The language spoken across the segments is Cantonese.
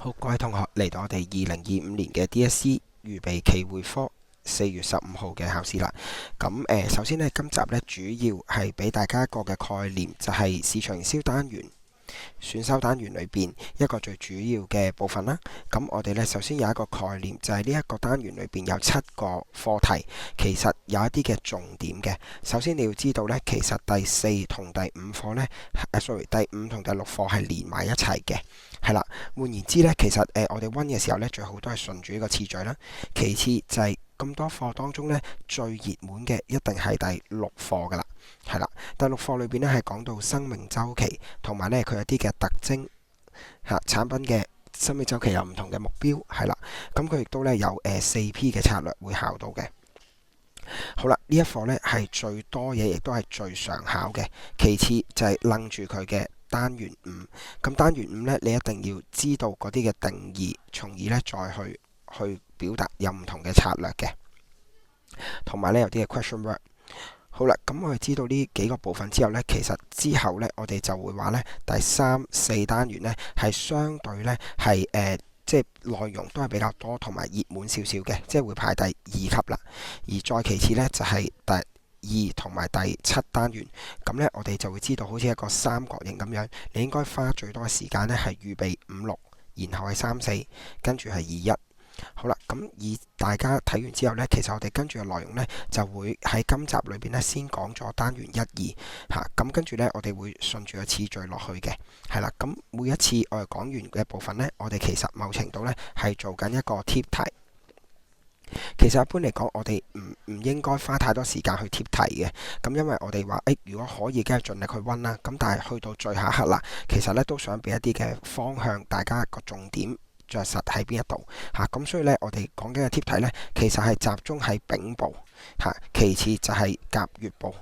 好，各位同學嚟到我哋2025年嘅 DSE 預備期會科4月15號嘅考試啦。咁首先呢，今集呢主要係俾大家一個嘅概念，就係市場營銷單元選修單元裏邊一個最主要嘅部分啦。咁我哋呢首先有一個概念，就係呢一個單元裏邊有7個課題，其實有一啲嘅重點嘅。首先你要知道呢，其實第4同第5課呢第5同第6課係連埋一齊嘅。係啦，換言之咧，其實我哋温嘅時候咧，最好都係順住呢個次序啦。其次就係咁多課當中咧，最熱門嘅一定係第6課噶啦。係啦，第6課裏邊咧係講到生命週期，同埋咧佢有啲嘅特徵嚇，產品嘅生命週期有唔同嘅目標。係啦，咁佢亦都咧有4P 嘅策略會考到嘅。好啦，呢一課咧係最多嘢，亦都係最常考嘅。其次就係楞住佢嘅單元5，咁單元5咧，你一定要知道嗰啲嘅定義，從而咧再去表達有唔同嘅策略嘅，同埋咧有啲嘅 question word。好啦，咁我哋知道呢幾個部分之後咧，其實之後咧我哋就會話咧第3、4單元咧係相對咧係即係內容都係比較多，同埋熱門少少嘅，即係會排第2級啦。而再其次咧就係第2同埋第7單元，咁呢，我哋就會知道好似一個三角形咁樣，你應該花最多嘅時間呢係預備5、6，然後係3、4，跟住係2、1。好啦，咁以大家睇完之後呢，其實我哋跟住嘅內容呢，就會喺今集裏邊呢先講咗單元1、2嚇，咁跟住呢，我哋會順住個次序落去嘅，係啦。咁每一次我哋講完嘅部分呢，我哋其實某程度呢係做緊一個貼題。其實一般嚟講，我哋唔應該花太多時間去貼題嘅。咁因為我哋話如果可以，梗係盡力去温啦。咁但係去到最後一刻啦，其實咧都想俾一啲嘅方向，大家個重點着實喺邊一度嚇。咁所以咧，我哋講緊嘅貼題咧，其實係集中喺丙部嚇，其次就係甲乙部。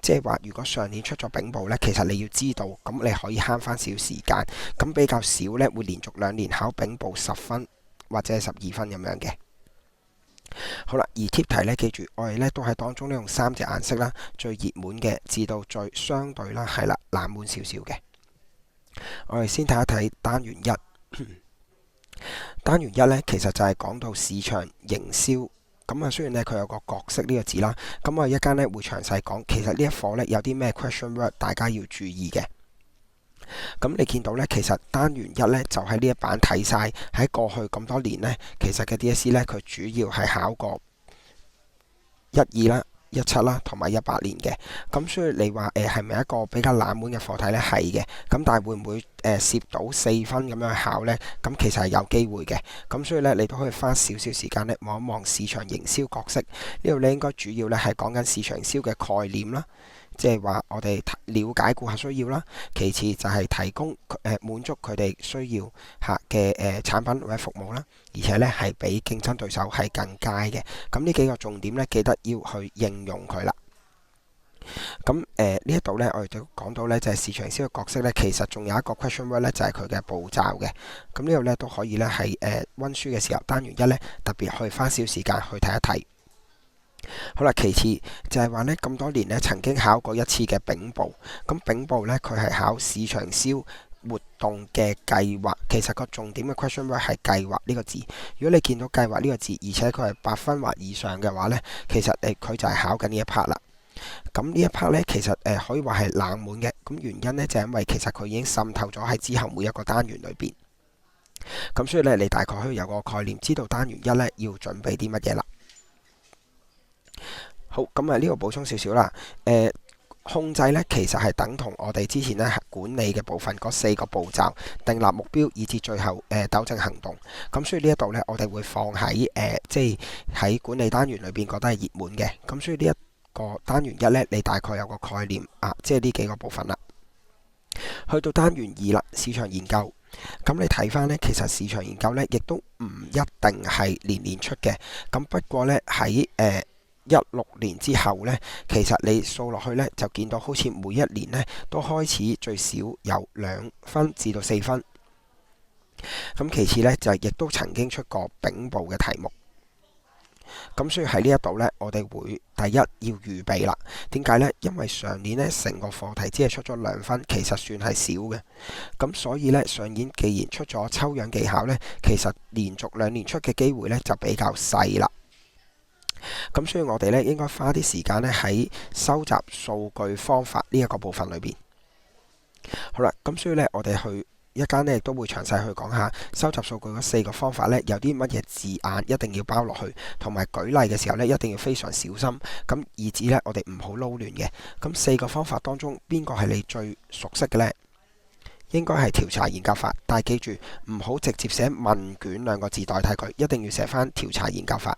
即係話，如果上年出咗丙部咧，其實你要知道，咁你可以慳翻少時間。咁比較少咧，會連續2年考丙部10分或者係12分咁樣嘅。好啦，而貼題咧，記住我哋咧都喺當中咧用3隻顏色啦，最熱門嘅至到最相對啦，係啦冷門少少嘅。我哋先睇一睇單元1。單元1咧，其實就係講到市場營銷。咁啊，雖然咧佢有個角色呢個字啦，咁我哋一陣咧會詳細講。其實呢一課咧有啲咩 question word 大家要注意嘅。咁你見到呢，其實單元1呢就喺呢一版睇晒。喺過去咁多年呢，其實嘅 DSE 呢，佢主要係考過12啦、17啦同埋18年嘅。咁所以你話係咪一個比較冷門嘅課題呢？係嘅。咁但係會唔會攝到4分咁樣去考呢？咁其實係有機會嘅。咁所以呢，你都可以花少少時間呢望一望市場營銷角色。呢度呢應該主要呢係講緊市場營銷嘅概念啦。即係話我哋了解顧客需要啦，其次就係提供滿足佢哋需要嚇嘅產品或者服務啦，而且呢係比競爭對手係更佳嘅。咁呢幾個重點呢，記得要去應用佢啦。咁呢一度呢，我哋都講到呢，就係市場營銷嘅角色呢，其實仲有一個 question word 呢，就係佢嘅步驟嘅。咁呢度呢，都可以呢，係温書嘅時候單元1呢，特別去花少時間去睇一睇。好啦，其次就係話呢，咁多年呢曾經考過1次嘅丙部。咁丙部呢，佢係考市場營銷活動嘅計劃。其實個重點嘅 question word 係計劃呢個字。如果你見到計劃呢個字，而且佢係8分或以上嘅話呢，其實佢就係考緊呢一 part 啦。咁呢一 part 呢，其實可以話係冷門嘅。咁原因呢，就係因為其實佢已經滲透咗喺之後每一個單元裏邊。咁所以呢，你大概可以有個概念，知道單元1呢要準備啲乜嘢啦。好，咁啊呢度補充少少啦。控制呢，其實係等同我哋之前呢管理嘅部分嗰4個步驟，訂立目標以至最後糾正行動。咁所以呢一度呢，我哋會放喺即係喺管理單元裏邊覺得係熱門嘅。咁所以呢一個單元1呢，你大概有個概念啊，即係呢幾個部分啦。去到單元2啦，市場研究。咁你睇翻呢，其實市場研究呢，亦都唔一定係年年出嘅。咁不過呢，喺16年之後呢，其實你數落去呢，就見到好似每一年呢都開始最少有2分至到4分。咁其次呢，就亦都曾經出過丙部嘅題目。咁所以喺呢一度呢，我哋會第一要預備啦。點解呢？因為上年呢，成個課題只係出咗2分，其實算係少嘅。咁所以呢，上年既然出咗抽樣技巧呢，其實連續2年出嘅機會呢就比較細啦。咁所以我哋呢應該花啲時間呢喺收集數據方法呢一個部分裏邊。好啦，咁所以呢，我哋去一間呢亦都會詳細去講下收集數據嗰4個方法呢，有啲乜嘢字眼一定要包落去，同埋舉例嘅時候呢，一定要非常小心，咁以至呢，我哋唔好撈亂嘅。咁4個方法當中，邊個係你最熟悉嘅呢？應該係調查研究法，但係記住唔好直接寫問卷2個字代替佢，一定要寫翻調查研究法。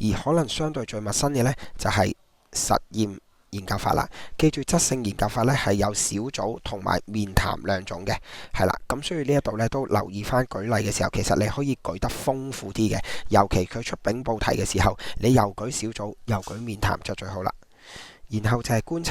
而可能相對最陌生嘅呢，就係實驗研究法啦。記住質性研究法呢係有小組同埋面談2種嘅，係啦。咁所以呢一度呢都留意翻舉例嘅時候，其實你可以舉得豐富啲嘅，尤其佢出丙部題嘅時候，你又舉小組又舉面談就最好啦。然後就係觀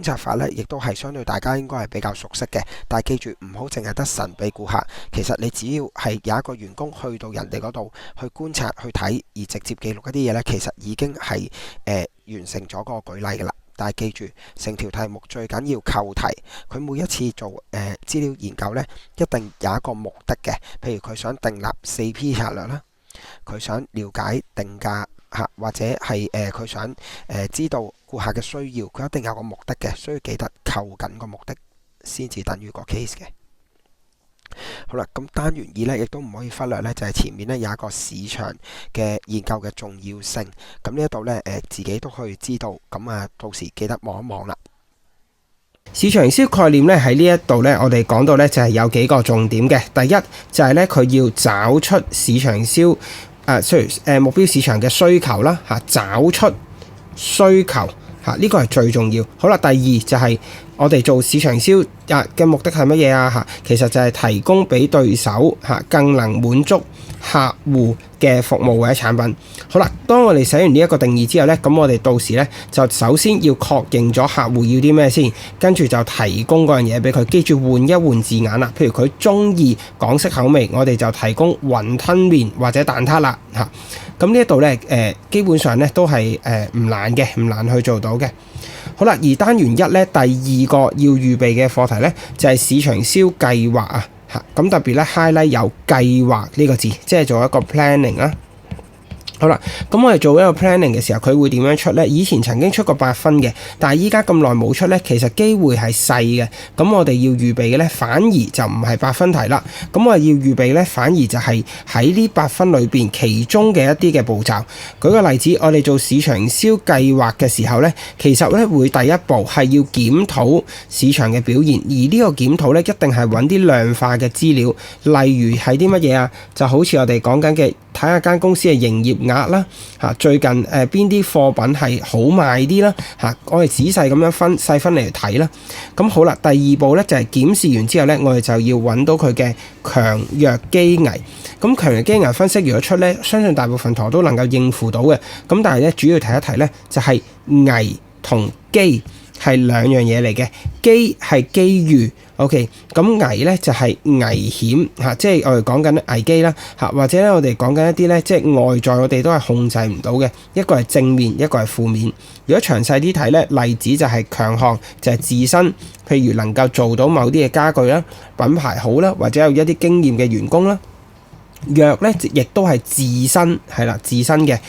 察法呢，亦都係相對大家應該係比較熟悉嘅，但係記住唔好淨係得神秘顧客。其實你只要係有一個員工去到人哋嗰度去觀察、去睇而直接記錄一啲嘢呢，其實已經係完成咗嗰個舉例㗎啦。但係記住，成條題目最緊要扣題，佢每一次做資料研究呢，一定有一個目的嘅。譬如佢想訂立4P 策略啦，佢想了解定價或者係佢想知道顧客嘅需要，佢一定有個目的嘅，所以記得扣緊個目的先至等於個 case 嘅。好啦，咁單元2呢亦都唔可以忽略呢，就係前面呢有一個市場嘅研究嘅重要性。咁呢一度呢自己都可以知道，咁到時記得望一望啦。市場營銷概念呢喺呢一度呢，我哋講到呢就係有幾個重點嘅。第一就係呢，佢要找出市場營銷目標市場嘅需求啦，找出需求呢個係最重要。好啦，第二就係我哋做市場營銷嘅目的係乜嘢啊？其實就係提供俾對手更能滿足客戶嘅服務或者產品。好啦，當我哋寫完呢一個定義之後呢，咁我哋到時呢就首先要確認咗客戶要啲咩先，跟住就提供嗰樣嘢俾佢。記住換一換字眼啦，譬如佢中意港式口味，我哋就提供雲吞麵或者蛋撻啦嚇。咁呢一度呢，基本上呢都係唔難嘅，唔難去做到嘅。好啦，而單元1呢，第2個要預備嘅課題呢，就係市場營銷計劃啊。咁特別咧 highlight 有計劃呢個字，即係做一個 planning 啦。好啦，咁我哋做一個 planning 嘅時候，佢會點樣出呢？以前曾經出過8分嘅，但係依家咁耐冇出呢，其實機會係細嘅。咁我哋要預備嘅呢，反而就唔係8分題啦。咁我哋要預備呢，反而就係喺呢8分裏邊其中嘅一啲嘅步驟。舉個例子，我哋做市場營銷計劃嘅時候呢，其實呢會第一步係要檢討市場嘅表現，而呢個檢討呢，一定係揾啲量化嘅資料，例如係啲乜嘢啊？就好似我哋講緊嘅，睇下間公司嘅營業額啦，最近邊啲貨品係好賣啲啦，我哋仔細咁樣細分嚟睇啦。咁好啦，第2步呢就係檢視完之後呢，我哋就要揾到佢嘅強弱機危。咁強弱機危分析如果出呢，相信大部分同學都能夠應付到嘅。咁但係呢，主要提一提呢，就係危同機係2樣嘢嚟嘅。機係機遇。OK， 咁危呢就係危險即係我哋講緊危機啦或者咧我哋講緊一啲呢，即係外在我哋都係控制唔到嘅，一個係正面，一個係負面。如果詳細啲睇呢，例子就係強項，就係自身，譬如能夠做到某啲嘅家具啦，品牌好啦，或者有一啲經驗嘅員工啦。弱呢亦都係自身嘅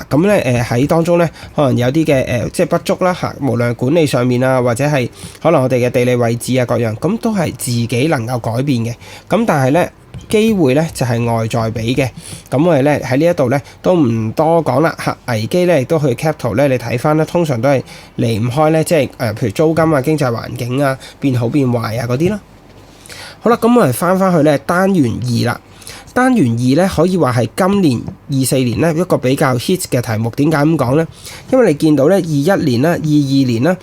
咁咧喺當中呢，可能有啲嘅即係不足啦無論管理上面啊，或者係可能我哋嘅地理位置啊各樣，咁都係自己能夠改變嘅。咁但係呢，機會呢就係外在俾嘅。咁我哋呢喺呢一度呢都唔多講啦危機呢亦都去 cap 圖呢，你睇翻呢，通常都係離唔開呢，即係譬如租金啊、經濟環境啊變好變壞啊嗰啲啦。好啦，咁我哋翻去呢單元2啦。單元2咧可以話係今年24年咧一個比較 hit 嘅題目。點解咁講呢？因為你見到咧21年啦、22年啦，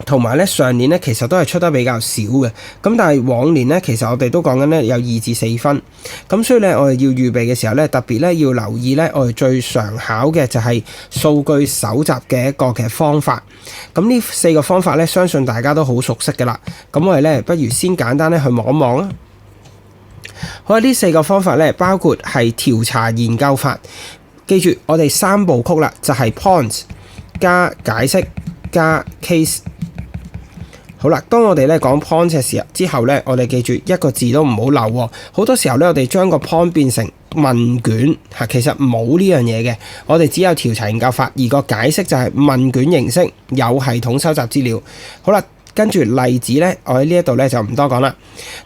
同埋咧上年咧其實都係出得比較少嘅。咁但係往年咧其實我哋都講緊咧有2至4分。咁所以咧我哋要預備嘅時候咧，特別咧要留意咧我哋最常考嘅就係數據搜集嘅一個嘅方法。咁呢4個方法咧，相信大家都好熟悉㗎啦。咁我哋咧不如先簡單咧去望一望啦。好啦，呢4個方法咧，包括係調查研究法。記住我哋三部曲啦，就係 points 加解釋加 case。好啦，當我哋咧講 point 嘅時候之後咧，我哋記住一個字都唔好漏喎。好多時候咧，我哋將個 point 變成問卷嚇，其實冇呢樣嘢嘅。我哋只有調查研究法，而個解釋就係問卷形式，有系統收集資料。好啦，跟住例子咧，我喺呢一度咧就唔多講啦。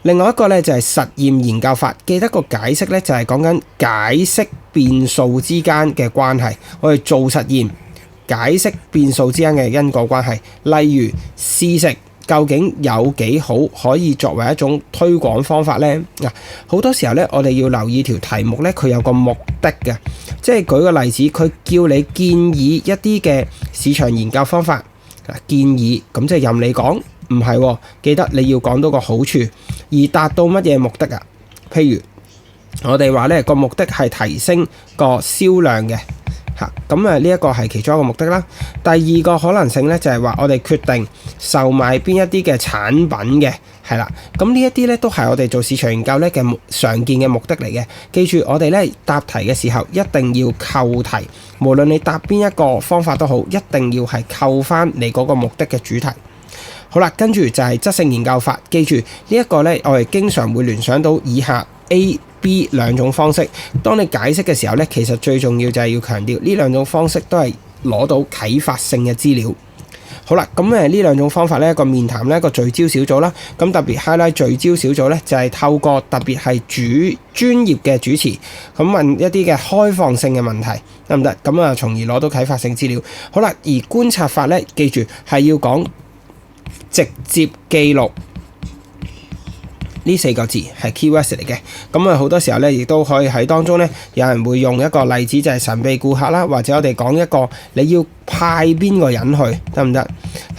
另外一個咧就係實驗研究法，記得個解釋咧就係講緊解釋變數之間嘅關係。我哋做實驗，解釋變數之間嘅因果關係，例如試食。究竟有幾好可以作為一種推廣方法呢？嗱，好多時候咧，我哋要留意條題目咧，佢有個目的嘅，即係舉個例子，佢叫你建議一啲嘅市場研究方法。建議咁即係任你講，唔係喎，記得你要講到個好處，而達到乜嘢目的啊？譬如我哋話咧個目的係提升個銷量嘅。咁呢一個係其中一個目的啦。第二個可能性咧就係話我哋決定售賣邊一啲嘅產品嘅，係啦。咁呢一啲咧都係我哋做市場研究咧嘅常見嘅目的嚟嘅。記住我哋咧答題嘅時候一定要扣題，無論你答邊一個方法都好，一定要係扣翻你嗰個目的嘅主題。好啦，跟住就係質性研究法。記住呢一個咧，我哋經常會聯想到以下 A、B 兩種方式。當你解釋嘅時候咧，其實最重要就係要強調呢兩種方式都係攞到啟發性嘅資料。好啦，咁呢兩種方法咧，一個面談咧，一個聚焦小組啦。咁特別 highlight 聚焦小組咧，就係透過特別係專業嘅主持，咁問一啲嘅開放性嘅問題，得唔得？咁啊，從而攞到啟發性資料。好啦，而觀察法咧，記住係要講直接記錄。呢四個字係 keywords 嚟嘅，咁啊好多時候咧，亦都可以喺當中咧，有人會用一個例子就係神秘顧客啦，或者我哋講一個你要派邊個人去得唔得？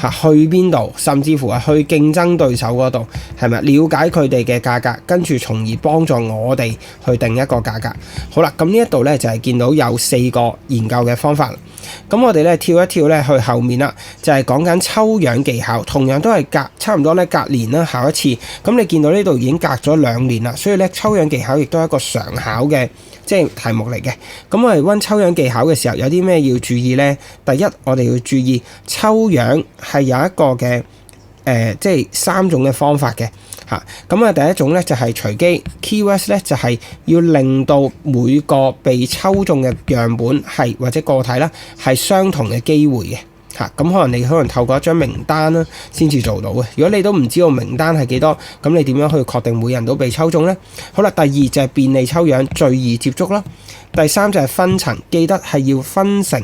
去邊度，甚至乎係去競爭對手嗰度，係咪？了解佢哋嘅價格，跟住從而幫助我哋去定一個價格。好啦，咁呢一度咧就係見到有4個研究嘅方法。咁我哋咧跳一跳咧去後面啦，就係講緊抽樣技巧，同樣都係差唔多咧隔年啦考一次。咁你見到呢度已經隔咗2年啦，所以咧抽樣技巧亦都係一個常考嘅即係題目嚟嘅。咁我哋溫抽樣技巧嘅時候有啲咩要注意呢？第一，我哋要注意抽樣係有一個嘅即係3種嘅方法嘅嚇。咁第一種咧就係隨機 keywords 咧，就係要令到每個被抽中嘅樣本係或者個體啦係相同嘅機會嘅嚇。咁可能你透過一張名單啦先至做到嘅。如果你都唔知道名單係幾多，咁你點樣去確定每人都被抽中呢？好啦，第二就係便利抽樣，最易接觸啦。第三就係分層，記得係要分成。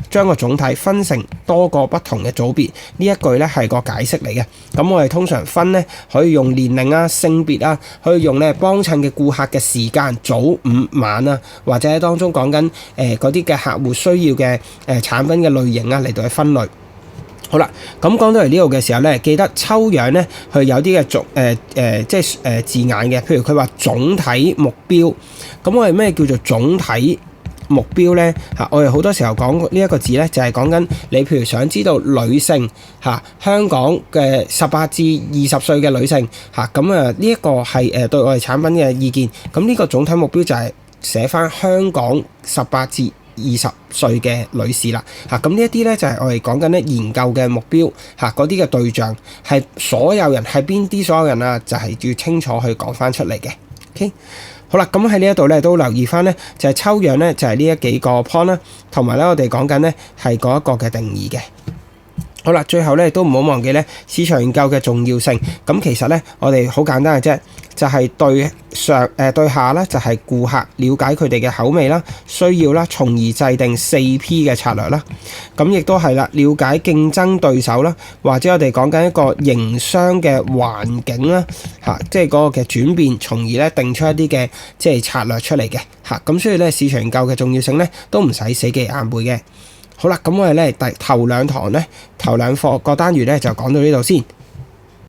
將個總體分成多個不同嘅組別，呢一句咧係個解釋嚟嘅。咁我哋通常分咧可以用年齡啊、性別啊，可以用咧幫襯嘅顧客嘅時間，早午晚啊，或者喺當中講緊嗰啲嘅客戶需要嘅產品嘅類型啊嚟到去分類。好啦，咁講到嚟呢度嘅時候咧，記得抽樣咧佢有啲嘅字眼嘅，譬如佢話總體目標，咁我哋咩叫做總體目標咧嚇？我哋好多時候講呢一個字咧，就係講緊你譬如想知道女性嚇香港嘅18至20歲嘅女性嚇，咁呢一個係對我哋產品嘅意見。咁呢個總體目標就係寫翻香港18至20歲嘅女士啦嚇。咁呢一啲咧就係我哋講緊咧研究嘅目標嚇，嗰啲嘅對象係所有人係邊啲所有人啊，就係要清楚去講翻出嚟嘅。OK。好啦，咁喺呢一度咧都留意翻咧，就係抽樣咧就係呢一幾個 point 啦，同埋咧我哋講緊咧係嗰一個嘅定義嘅。好啦，最後咧都唔好忘記咧市場研究嘅重要性。咁其實咧我哋好簡單嘅啫，就係對下啦，就係顧客，了解佢哋嘅口味啦、需要啦，從而制定4P 嘅策略啦。咁亦都係啦，了解競爭對手啦，或者我哋講緊一個營商嘅環境啦，即係嗰個嘅轉變，從而咧定出一啲嘅即係策略出嚟嘅嚇。咁所以咧市場研究嘅重要性咧都唔使死記硬背嘅。好啦，咁我哋咧頭2堂咧頭2課個單元咧就講到呢度先。